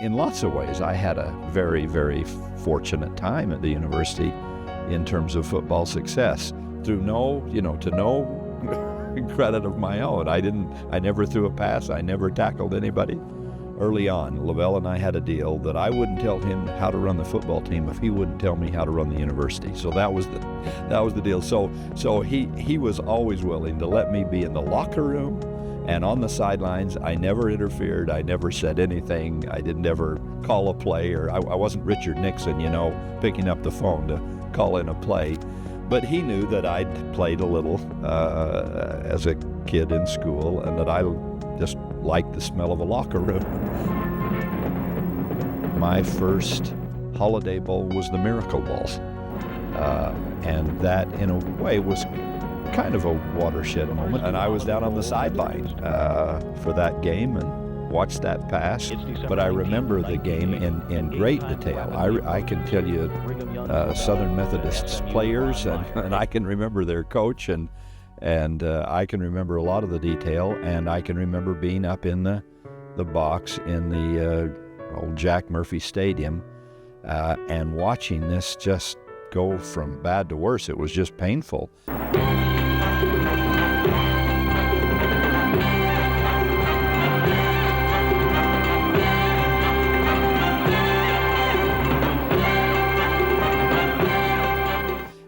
in lots of ways, I had a very, very fortunate time at the university in terms of football success through no credit of my own. I never threw a pass. I never tackled anybody. Early on, Lavelle and I had a deal that I wouldn't tell him how to run the football team if he wouldn't tell me how to run the university. So that was the deal. So he was always willing to let me be in the locker room and on the sidelines. I never interfered. I never said anything. I didn't ever call a play, or I wasn't Richard Nixon, picking up the phone to call in a play. But he knew that I'd played a little as a kid in school, and that I just liked the smell of a locker room. My first Holiday Bowl was the Miracle Bowl, and that, in a way, was kind of a watershed moment. And I was down on the sideline for that game and watched that pass. But I remember the game in great detail. I can tell you Southern Methodist's players, and I can remember their coach, and I can remember a lot of the detail, and I can remember being up in the box in the old Jack Murphy Stadium and watching this just go from bad to worse. It was just painful.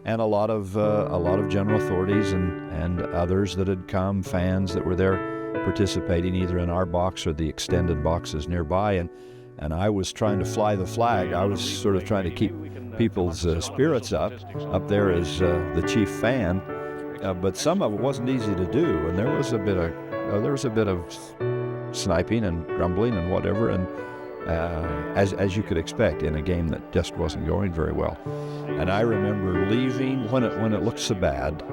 And a lot of general authorities and others that had come, fans that were there participating either in our box or the extended boxes nearby. And I was trying to fly the flag. I was sort of trying to keep people's spirits up there as the chief fan. But some of it wasn't easy to do, and there was a bit of sniping and grumbling and whatever, and as you could expect in a game that just wasn't going very well. And I remember leaving when it looked so bad,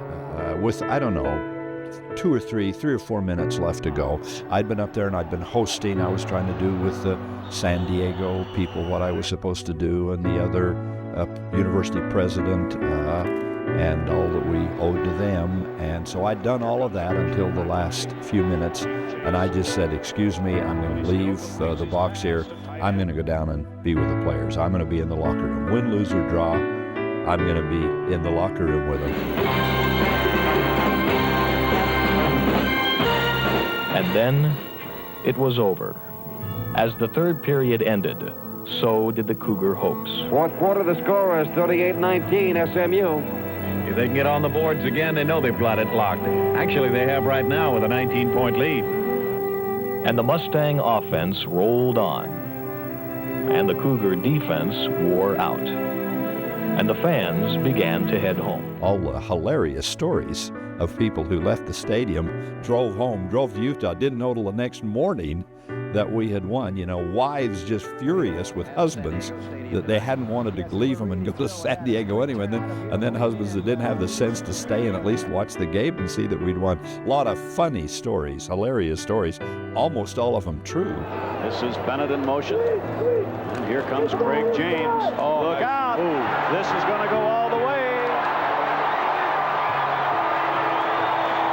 with, I don't know, 3 or 4 minutes left to go. I'd been up there and I'd been hosting. I was trying to do with the San Diego people what I was supposed to do, and the other university president, and all that we owed to them. And so I'd done all of that until the last few minutes, and I just said, excuse me, I'm going to leave the box here. I'm going to go down and be with the players. I'm going to be in the locker room. Win, lose, or draw, I'm going to be in the locker room with them. And then it was over. As the third period ended, so did the Cougar hopes. Fourth quarter, the score is 38-19 SMU. If they can get on the boards again, they know they've got it locked. Actually, they have right now with a 19-point lead. And the Mustang offense rolled on. And the Cougar defense wore out. And the fans began to head home. All the hilarious stories of people who left the stadium, drove home, drove to Utah, didn't know till the next morning that we had won. Wives just furious with husbands that they hadn't wanted to leave them and go to San Diego anyway. And then husbands that didn't have the sense to stay and at least watch the game and see that we'd won. A lot of funny stories, hilarious stories, almost all of them true. This is Bennett in motion. And here comes Craig James. Oh, look out! Ooh. This is going to go all the way.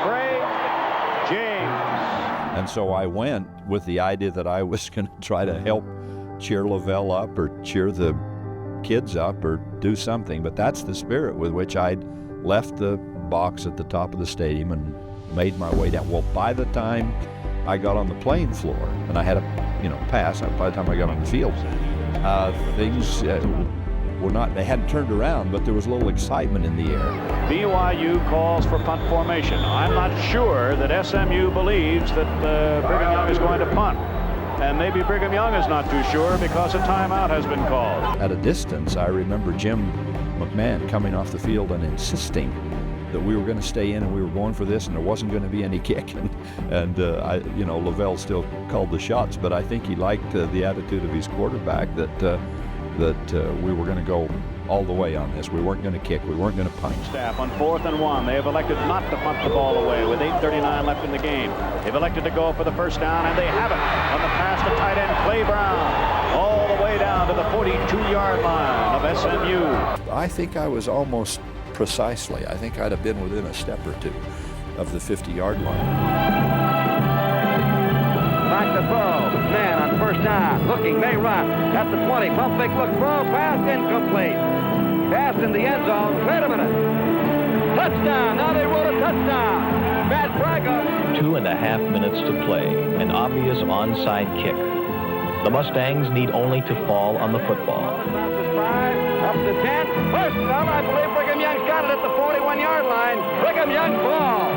Craig James. And so I went with the idea that I was going to try to help cheer Lavelle up or cheer the kids up or do something. But that's the spirit with which I'd left the box at the top of the stadium and made my way down. Well, by the time I got on the playing floor and I had a pass, by the time I got on the field, things were not, they hadn't turned around, but there was a little excitement in the air. BYU calls for punt formation. I'm not sure that SMU believes that Brigham Young is going to punt. And maybe Brigham Young is not too sure because a timeout has been called. At a distance, I remember Jim McMahon coming off the field and insisting that we were going to stay in and we were going for this and there wasn't going to be any kick. And Lavelle still called the shots, but I think he liked the attitude of his quarterback that we were going to go all the way on this. We weren't going to kick. We weren't going to punt. Staff on 4th and 1. They have elected not to punt the ball away with 8:39 left in the game. They've elected to go for the first down, and they have it on the pass to tight end Clay Brown, all the way down to the 42-yard line of SMU. I think I was almost precisely. I think I'd have been within a step or two of the 50-yard line. Back to throw. Man on first down. Looking, may run. At the 20. Pump fake, look, throw. Pass incomplete. Pass in the end zone. Wait a minute. Touchdown. Now they wrote a touchdown. Matt Braga. 2.5 minutes to play. An obvious onside kick. The Mustangs need only to fall on the football. Up to 10. First down, I believe Brigham Young's got it at the 41-yard line. Brigham Young ball.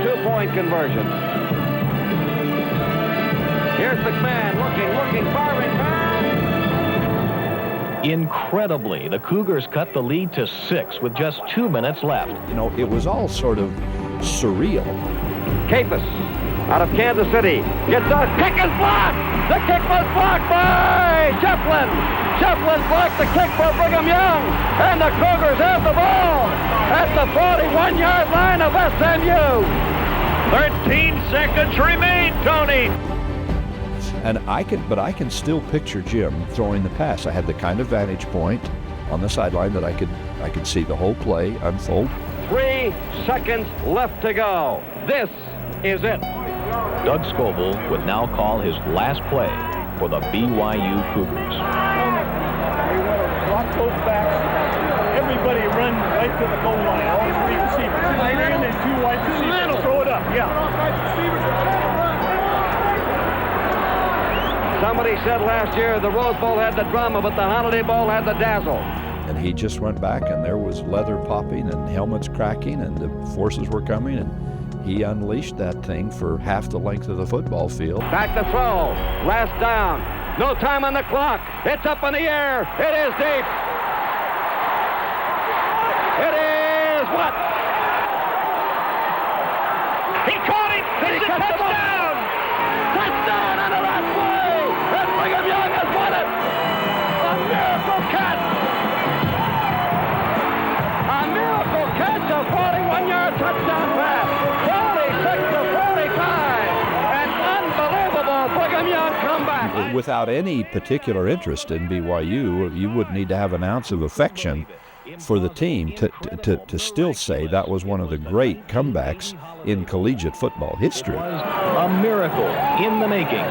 Two-point conversion. Here's McMahon looking, firing pass. Incredibly, the Cougars cut the lead to 6 with just 2 minutes left. You know, it was all sort of surreal. Capus out of Kansas City gets a kick and blocked. The kick was blocked by Shefflin. Shefflin blocked the kick for Brigham Young, and the Cougars have the ball at the 41-yard line of SMU. 13 seconds remain, Tony. And I can still picture Jim throwing the pass. I had the kind of vantage point on the sideline that I could see the whole play unfold. 3 seconds left to go. This is it. Doug Scoville would now call his last play for the BYU Cougars. We want to block both backs. Everybody run right to the goal line. All 3 receivers. 3 and then 2 wide receivers. Throw it up. Yeah. Somebody said last year the Rose Bowl had the drama, but the Holiday Bowl had the dazzle. And he just went back, and there was leather popping and helmets cracking, and the forces were coming, and he unleashed that thing for half the length of the football field. Back to throw. Last down. No time on the clock. It's up in the air. It is deep. It is what? He caught it. It's a touchdown. Touchdown on the last play. And Brigham Young has won it. A miracle catch. A miracle catch. A 41-yard touchdown pass. 46 to 45. An unbelievable Brigham Young comeback. Without any particular interest in BYU, you wouldn't need to have an ounce of affection for the team to still say that was one of the great comebacks in collegiate football history. It was a miracle in the making.